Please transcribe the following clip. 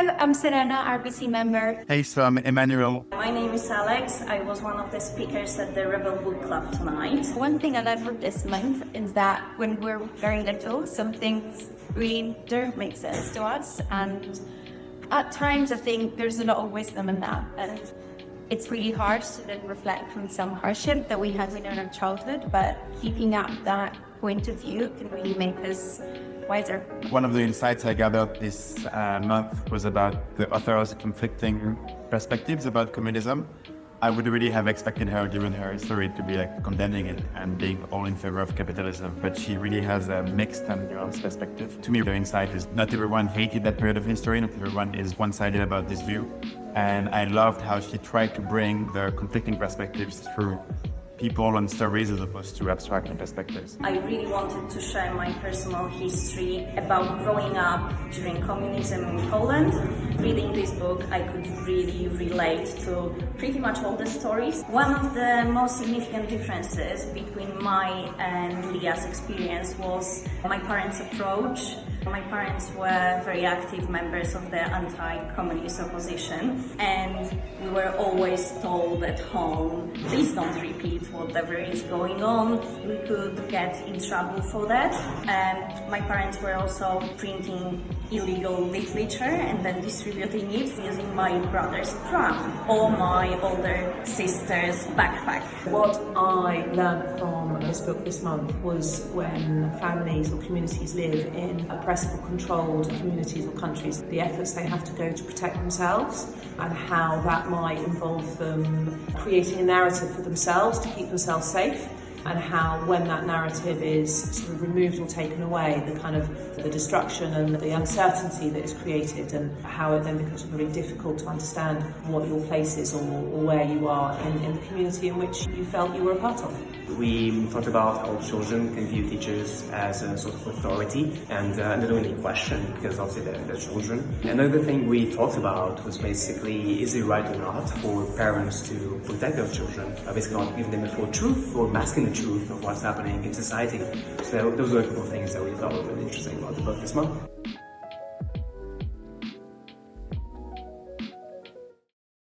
I'm Serena, RBC member. Hey, so I'm Emmanuel. My name is Alex. I was one of the speakers at the Rebel Book Club tonight. One thing I learned from this month is that when we're very little, some things really don't make sense to us. And at times, I think there's a lot of wisdom in that. And it's really hard to then reflect from some hardship that we had in our childhood, but keeping up that point of view can really make us wiser. One of the insights I gathered this month was about the author's conflicting perspectives about communism. I would really have expected her, given her story, to be condemning it and being all in favor of capitalism, but she really has a mixed and nuanced perspective. To me, the insight is not everyone hated that period of history, not everyone is one-sided about this view, and I loved how she tried to bring the conflicting perspectives through people and stories as opposed to abstract perspectives. I really wanted to share my personal history about growing up during communism in Poland. Reading this book, I could really relate to pretty much all the stories. One of the most significant differences between my and Leah's experience was my parents' approach. My parents were very active members of the anti-communist opposition, and we were always told at home, please don't repeat whatever is going on. We could get in trouble for that. And my parents were also printing illegal literature and then distributing it using my brother's pram or my older sister's backpack. What I learned from this book this month was when families or communities live in oppressive or controlled communities or countries, the efforts they have to go to protect themselves and how that might involve them creating a narrative for themselves to keep themselves safe, and how when that narrative is sort of removed or taken away, the kind of the destruction and the uncertainty that is created, and how it then becomes very difficult to understand what your place is or where you are in the community in which you felt you were a part of. We thought about how children can view teachers as a sort of authority and they don't really question, because obviously they're children. Another thing we talked about was basically, is it right or not for parents to protect their children, basically not giving them the full truth or masking the truth of what's happening in society. So those were a couple of things that we thought were really interesting about the book this month.